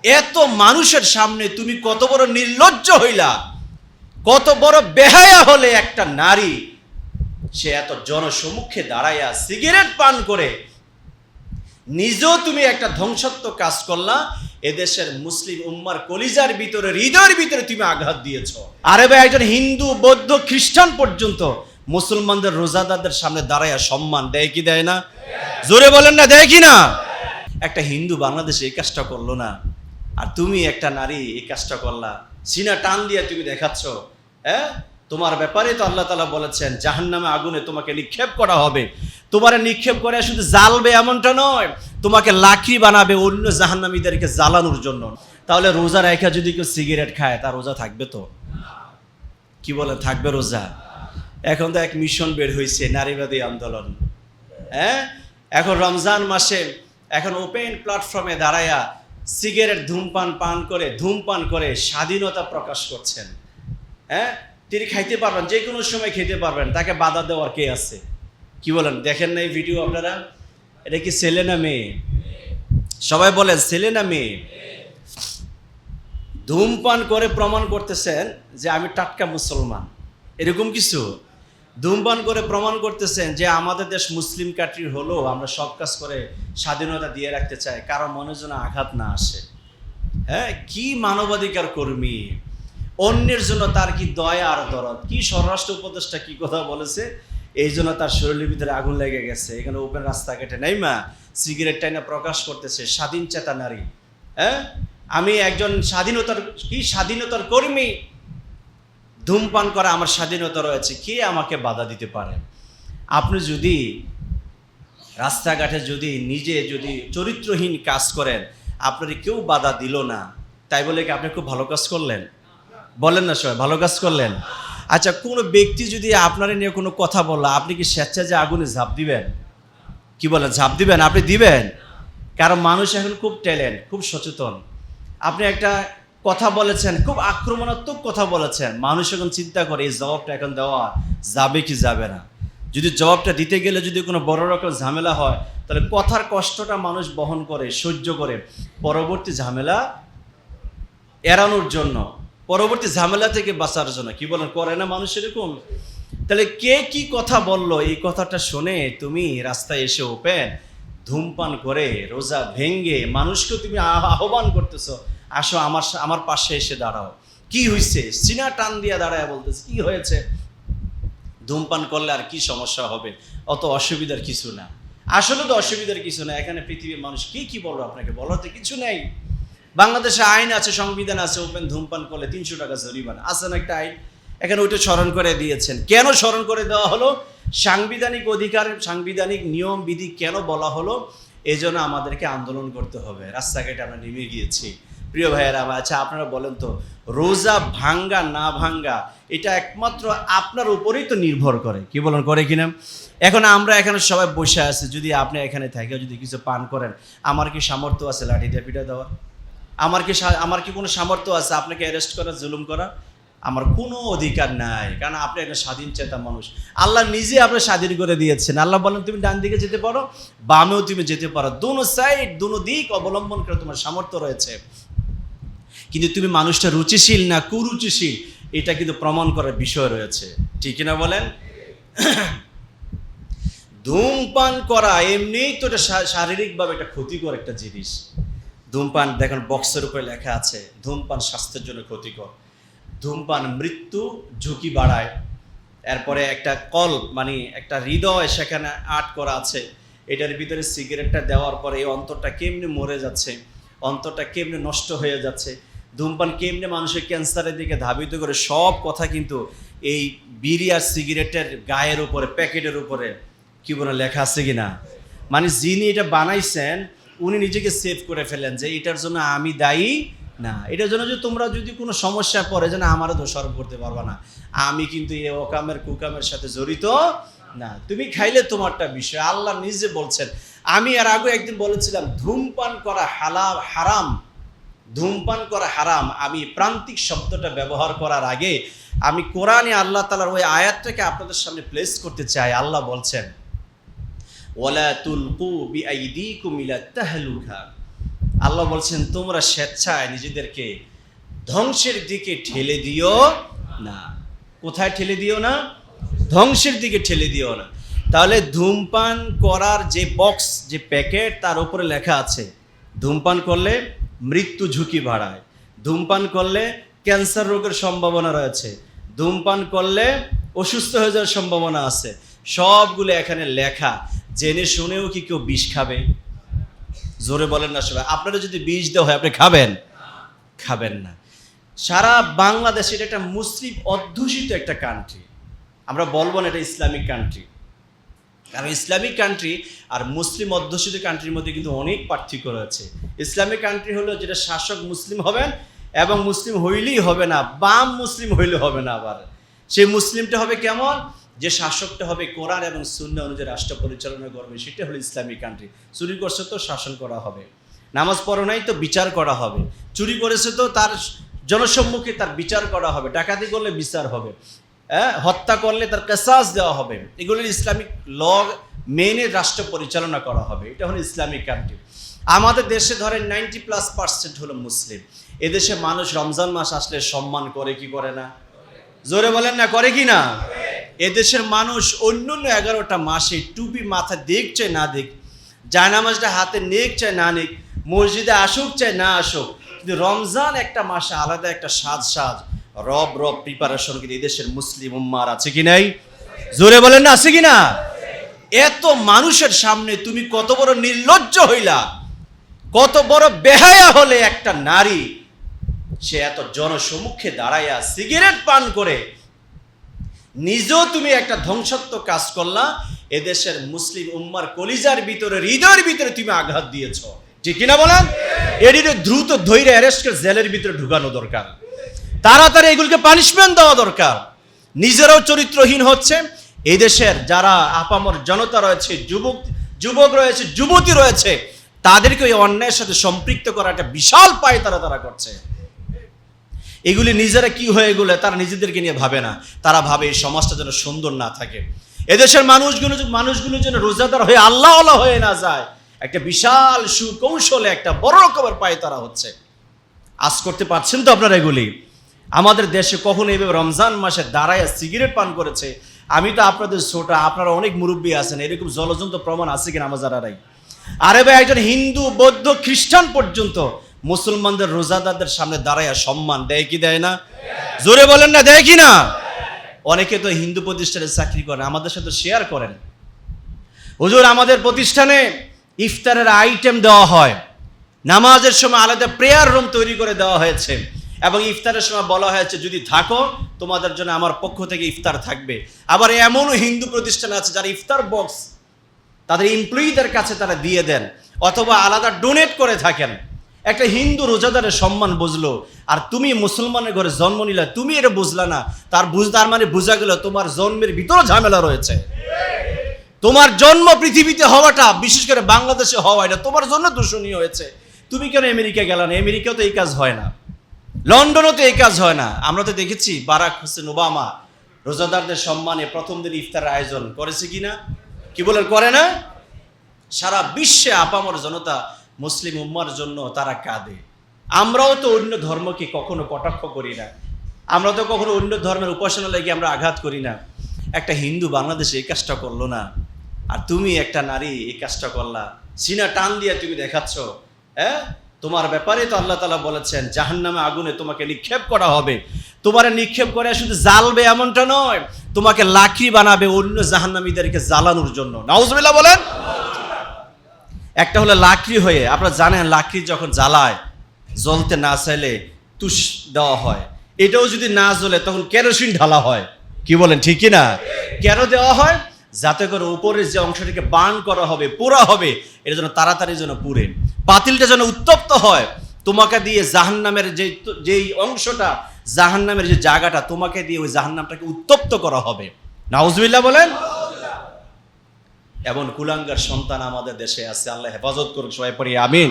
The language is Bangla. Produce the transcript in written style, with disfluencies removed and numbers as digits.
এত মানুষের সামনে তুমি কত বড় নির্লজ্জ হইলা, কত বড় বেহায়া হলে একটা নারী, সে এত জনসম্মুখে দাঁড়াইয়া সিগারেট পান করে নিজেও তুমি একটা ধ্বংসাত্মক কাজ করলা। এদেশের মুসলিম উম্মার কলিজার ভিতরে, হৃদয়ের ভিতরে তুমি আঘাত দিয়েছ। আরে ভাই, একজন হিন্দু, বৌদ্ধ, খ্রিস্টান পর্যন্ত মুসলমানদের রোজাদারদের সামনে দাঁড়াইয়া সম্মান দেয় কি দেয় না? জোরে বলেন না, দেয় কি না? একটা হিন্দু বাংলাদেশে এই কাজটা করলো না, আর তুমি একটা নারী এই কাজটা করলা, সিনা টান দিয়ে তুমি দেখাচ্ছ। হ্যাঁ, তোমার ব্যাপারে তো আল্লাহ তাআলা বলেছেন জাহান্নামে আগুনে তোমাকে নিক্ষেপ করা হবে। তোমার নিক্ষেপ করে শুধু জ্বালবে এমনটা নয়, তোমাকে লাকড়ি বানাবে অন্য জাহান্নামীদেরকে জ্বালানোর জন্য। তাহলে রোজা রেখা যদি কেউ সিগারেট খায়, তার রোজা থাকবে তো? কি বলে, থাকবে রোজা? এখন তো এক মিশন বের হয়েছে, নারীবাদী আন্দোলন। হ্যাঁ, এখন রমজান মাসে এখন ওপেন প্ল্যাটফর্মে দাঁড়ায়া সিগারেট ধূমপান করে স্বাধীনতা প্রকাশ করছেন। হ্যাঁ, তিনি খাইতে পারবেন, যে কোনো সময় খেতে পারবেন, তাকে বাধা দেওয়ার কে আছে? কি বলেন, দেখেন না এই ভিডিও আপনারা? এটা কি ছেলে না মেয়ে? সবাই বলেন, ছেলে না মেয়ে? ধূমপান করে প্রমাণ করতেছেন যে আমি টাটকা মুসলমান, এরকম কিছু। ধূমপান করে প্রমাণ করতেছেন যে আমাদের দেশ মুসলিম কান্ট্রি হলেও আমরা সব কাজ করে স্বাধীনতা দিয়ে রাখতে চাই, কারো মনে যেন আঘাত না আসে। হ্যাঁ, কি মানবাধিকার কর্মী! অন্যের জন্য তার কি দয়া আর দরদ! কি স্বরাষ্ট্র উপদেষ্টা কি কথা বলেছে, এই জন্য তার শরীরের ভিতরে আগুন লেগে গেছে। এখানে ওপেন রাস্তাঘাটে নেইমা সিগারেট টাইনা প্রকাশ করতেছে, স্বাধীন চেতা নারী। হ্যাঁ, আমি একজন স্বাধীনতার কর্মী, ধূমপান করা আমার স্বাধীনতা রয়েছে, কে আমাকে বাধা দিতে পারে? আপনি যদি রাস্তাঘাটে যদি চরিত্রহীন কাজ করেন, আপনার কেউ বাধা দিল না, তাই বলে কি আপনি খুব ভালো কাজ করলেন? বলেন না সবাই, ভালো কাজ করলেন? আচ্ছা, কোনো ব্যক্তি যদি আপনার নিয়ে কোনো কথা বললো, আপনি কি স্বেচ্ছায় যে আগুনে ঝাঁপ দিবেন? কি বলেন, ঝাঁপ দিবেন? আপনি দিবেন? কারণ মানুষ এখন খুব ট্যালেন্ট, খুব সচেতন। আপনি একটা কথা বলেছেন, খুব আক্রমণাত্মক কথা বলেছেন, মানুষ এখন চিন্তা করে এই জবাবটা এখন দেওয়া যাবে কি যাবে না। যদি জবাবটা দিতে গেলে যদি কোনো বড় রকম ঝামেলা হয়, তাহলে কথার কষ্টটা মানুষ বহন করে, সহ্য করে, পরবর্তী ঝামেলা এড়ানোর জন্য, পরবর্তী ঝামেলা থেকে বাঁচার জন্য। কি বলেন, করে না মানুষ এরকম? তাহলে কে কি কথা বললো, এই কথাটা শুনে তুমি রাস্তায় এসে ওপেন ধূমপান করে রোজা ভেঙ্গে মানুষকে তুমি আহ্বান করতেছো, আসো আমার পাশে এসে দাঁড়াও। কি হয়েছে? সিনা টান দিয়া দাঁড়ায় বলতেছে, কি হয়েছে? ধূমপান করলে আর কি সমস্যা হবে? অত অসুবিধার কিছু না। আসলে তো অসুবিধার কিছু না। এখানে পৃথিবীর মানুষ কি বলবো আপনাকে, বলাতে কিছু নেই। বাংলাদেশে আইন আছে, সংবিধান আছে, ওপেন ধূমপান করলে 300 টাকা জরিমানা আছে না একটা আইন? এখানে ওইটা স্মরণ করে দিয়েছেন। কেন স্মরণ করে দেওয়া হলো? সাংবিধানিক অধিকার, সাংবিধানিক নিয়ম বিধি কেন বলা হলো? এই জন্য আমাদেরকে আন্দোলন করতে হবে। রাস্তাঘাটে আমরা নেমে গিয়েছি। প্রিয় ভাইয়েরা, আচ্ছা আপনারা বলেন তো, রোজা ভাঙ্গা না ভাঙ্গা এটা একমাত্র আপনার উপরেই তো নির্ভর করে। কি বলেন, করে কিনা? এখন আমরা এখানে সবাই বসে আছি, যদি আপনি এখানে থেকে যদি কিছু পান করেন, আমার কি সামর্থ্য আছে লাঠি দিয়ে পিটা দেওয়ার? আমার কি কোনো সামর্থ্য আছে আপনাকে অ্যারেস্ট করা, জুলুম করা? আমার কোনো অধিকার নাই, কারণ আপনি একটা স্বাধীন চেতা মানুষ। আল্লাহ নিজে আপনার স্বাধীন করে দিয়েছেন। আল্লাহ বলেন তুমি ডান দিকে যেতে পারো, বামেও তুমি যেতে পারো, দোনো সাইড, দোনো দিক অবলম্বন করে তোমার সামর্থ্য রয়েছে। কিন্তু তুমি মানুষটা রুচিশীল না কুরুচিশীল, এটা কিন্তু প্রমাণ করার বিষয় রয়েছে। ঠিক কিনা বলেন? ধূমপান করা এমনিই তো এটা শারীরিকভাবে একটা ক্ষতিকর একটা জিনিস। ধূমপান দেখুন, বক্সের উপরে লেখা আছে ধূমপান স্বাস্থ্যের জন্য ক্ষতিকর। ধূমপান মৃত্যু ঝুঁকি বাড়ায়। এরপরে একটা মানে একটা হৃদয় সেখানে আট করা আছে, এটার ভিতরে সিগারেটটা দেওয়ার পরে এই অন্তরটা কেমনে মরে যাচ্ছে, অন্তরটা কেমনে নষ্ট হয়ে যাচ্ছে, ধূমপান কেমনে মানুষের ক্যান্সারের দিকে ধাবিত করে, সব কথা কিন্তু এই বিড়ি আর সিগারেটের গায়ের উপরে, প্যাকেটের উপরে কি বলে লেখা আছে কিনা। মানে যিনি এটা বানাইছেন উনি নিজেকে সেভ করে ফেলেন যে এটার জন্য আমি দায়ী না, এটার জন্য যে তোমরা যদি কোনো সমস্যা পড়ে যেন আমারও দোষারোপ করতে পারবা না, আমি কিন্তু এই অকামের কুকামের সাথে জড়িত না। তুমি খাইলে তোমারটা বিষয়। আল্লাহ নিজে বলছেন। আমি এর আগে একদিন বলেছিলাম ধূমপান করা হারাম, ধূমপান করা হারাম। আমি প্রান্তিক শব্দটা ব্যবহার করার আগে আমি কোরআনে আল্লাহ তাআলার ওই আয়াতটাকে আপনাদের সামনে প্লেস করতে চাই। আল্লাহ বলছেন, ওয়ালা তুলকু বিআইদিকুম ইলা তাহলুকা, আল্লাহ বলছেন তোমরা স্বেচ্ছায় নিজেদেরকে ধ্বংসের দিকে ঠেলে দিও না। কোথায় ঠেলে দিও না? ধ্বংসের দিকে ঠেলে দিও না। তাহলে ধূমপান করার যে বক্স, যে প্যাকেট, তার উপরে লেখা আছে ধূমপান করলে মৃত্যু ঝুঁকি বাড়ায়, ধূমপান করলে ক্যান্সার রোগের সম্ভাবনা রয়েছে, ধূমপান করলে অসুস্থ হয়ে যাওয়ার সম্ভাবনা আছে। সবগুলো এখানে লেখা, জেনে শুনেও কি কেউ বিষ খাবে? জোরে বলেন না সবাই। আপনারা যদি বিষ দেওয়া হয় আপনি খাবেন? খাবেন না। সারা বাংলাদেশ এটা একটা মুসলিম অধ্যুষিত একটা কান্ট্রি। আমরা বলবো না এটা ইসলামিক কান্ট্রি, কারণ ইসলামিক কান্ট্রি আর মুসলিম অধ্যুষিত কান্ট্রির মধ্যে কিন্তু অনেক পার্থক্য রয়েছে। ইসলামিক কান্ট্রি হলো যেটা শাসক মুসলিম হবেন, এবং মুসলিম হইলেই হবে না, বাম মুসলিম হইলে হবে না। আবার সেই মুসলিমটা হবে কেমন? যে শাসকটা হবে কোরআন এবং সুন্নাহ অনুযায়ী রাষ্ট্র পরিচালনা করবে, সেটা হলো ইসলামিক কান্ট্রি। চুরি করছে তো শাসন করা হবে, নামাজ পড়ো নাই তো বিচার করা হবে, চুরি করেছে তো তার জনসম্মুখে তার বিচার করা হবে, ডাকাতি করলে বিচার হবে, হত্যা করলে তার কিসাস দেওয়া হবে। এগুলো ইসলামিক ল মেনে রাষ্ট্র পরিচালনা করা হবে। এটা হলো ইসলামিক কান্ট্রি। আমাদের দেশে ধরেন 90+% হলো মুসলিম। এদেশে মানুষ রমজান মাস আসলে সম্মান করে কি করে না? জোরে বলেন না, করে কি না? এদেশের মানুষ অন্যান্য 11টা মাসে টুপি মাথায় দেখ চাই না দেখ, জায়নামাজটা হাতে নেক চাই না নেক, মসজিদে আসুক চাই না আসুক, কিন্তু রমজান একটা মাসে আলাদা একটা সাজ রব প্রিপারেশন কিন্তু এদেশের মুসলিম উম্মার আছে কি নাই? জোরে বলেন না, আছে কি না? এত মানুষের সামনে তুমি কত বড় নির্লজ্জ হইলা, কত বড় বেহায়া হলে একটা নারী, সে এত জনসম্মুখে দাঁড়াইয়া সিগারেট পান করে নিজেও তুমি একটা ধ্বংসাত্মক কাজ করলা। এদেশের মুসলিম উম্মার কলিজার ভিতরে, হৃদয়ের ভিতরে তুমি আঘাত দিয়েছ, ঠিক কিনা বলেন? এটিকে দ্রুত ধৈর্য অ্যারেস্ট করে জেলের ভিতরে ঢুকানো দরকার, তাড়াতাড়ি এগুলোকে পানিশমেন্ট দেওয়া দরকার। নিজেরাও চরিত্রহীন হচ্ছে, এই দেশের যারা আপামর জনতা রয়েছে, যুবক রয়েছে, যুবতী রয়েছে, তাদেরকে ওই অন্যায়ের সাথে সম্পৃক্ত করা একটা বিশাল পায় তারা করছে। এগুলি নিজেরা কি হয়ে গেলে তারা নিজেদেরকে নিয়ে ভাবে না, তারা ভাবে এই সমাজটা যেন সুন্দর না থাকে, এদেশের মানুষগুলো যেন রোজাদার হয়ে আল্লাহওয়ালা হয়ে না যায়। একটা বিশাল সুকৌশলে একটা বড় রকমের পায় তারা হচ্ছে। আজ করতে পারছেন তো আপনারা? এগুলি আমাদের দেশে কখনো এইভাবে রমজান মাসে দাঁড়ায় সিগারেট পান করেছে? আমি তো আপনাদের ছোট, আপনারা অনেক মুরব্বী আছেন, এরকম জলজন্ত প্রমাণ আছে কিনা আমার জানারাই। আরে ভাই, একজন হিন্দু, বৌদ্ধ, খ্রিস্টান পর্যন্ত মুসলমানদের রোজাদারদের সামনে দাঁড়ায় সম্মান দেয় কি দেয় না? জোরে বলেন না, দেয় কি না? অনেকে তো হিন্দু প্রতিষ্ঠানে চাকরি করেন, আমাদের সাথে শেয়ার করেন, হুজুর আমাদের প্রতিষ্ঠানে ইফতারের আইটেম দেওয়া হয়, নামাজের সময় আলাদা প্রেয়ার রুম তৈরি করে দেওয়া হয়েছে, এবং ইফতারের সময় বলা হয়েছে যদি থাকো তোমাদের জন্য আমার পক্ষ থেকে ইফতার থাকবে। আবার এমনও হিন্দু প্রতিষ্ঠান আছে যারা ইফতার বক্স তাদের এমপ্লয়িদের কাছে তারা দিয়ে দেন, অথবা আলাদা ডোনেট করে থাকেন। একটা হিন্দু রোজাদারের সম্মান বুঝলো, আর তুমি মুসলমানের ঘরে জন্ম নিলা, তুমি এটা বুঝলা না, তার মানে বোঝা গেল তোমার জন্মের ভিতরে ঝামেলা রয়েছে। তোমার জন্ম পৃথিবীতে হওয়াটা, বিশেষ করে বাংলাদেশে হওয়া, এটা তোমার জন্য দূষণীয় হয়েছে। তুমি কেন আমেরিকা গেলা না? আমেরিকাও তো এই কাজ হয় না, লন্ডনও তো এই কাজ হয় না। আমরা তো দেখেছি বারাক হোসেন ওবামা রোজাদারদের সম্মানে প্রথম দিন ইফতারের আয়োজন করেছে কিনা? কি বলেন, করে না? সারা বিশ্বে আপামর জনতা মুসলিম উম্মার জন্য তারা কাঁদে। আমরাও তো অন্য ধর্মকে কখনো কটাক্ষ করি না, আমরা তো কখনো অন্য ধর্মের উপাসনালয়কে আমরা আঘাত করি না। একটা হিন্দু বাংলাদেশে এই কাজটা করলো না, আর তুমি একটা নারী এই কাজটা করলা, সিনা টান দিয়ে তুমি দেখাচ্ছ। তোমার ব্যাপারে তো আল্লাহ তাআলা বলেছেন জাহান্নামে আগুনে তোমাকে নিক্ষেপ করা হবে। তোমারে নিক্ষেপ করে শুধু জ্বালবে এমনটা নয়, তোমাকে লাকড়ি বানাবে অন্য জাহান্নামীদেরকে জ্বালানোর জন্য। নাউজুবিল্লাহ বলেন। একটা হলো লাকড়ি হয়ে, আপনারা জানেন লাকড়ি যখন জ্বালায়, জ্বলতে না চাইলে তুষ দেওয়া হয়, এটাও যদি না জ্বলে তখন কেরোসিন ঢালা হয়। কি বলেন, ঠিক না? কেন দেওয়া হয়? যাতে করে উপরের যে অংশটিকে বার্ন করা হবে, পোড়া হবে, এটা যেন তাড়াতাড়ি যেন পুড়ে, পাতিলটা যেন উত্তপ্ত হয়। তোমাকে দিয়ে জাহান্নামের যেই অংশটা, জাহান্নামের যে জায়গাটা, তোমাকে দিয়ে ওই জাহান্নামটাকে উত্তপ্ত করা হবে। নাউজুবিল্লাহ বলেন। এমন কুলাঙ্গার সন্তান আমাদের দেশে আছে, আল্লাহ হেফাজত করুক, সবাই পড়ি আমিন।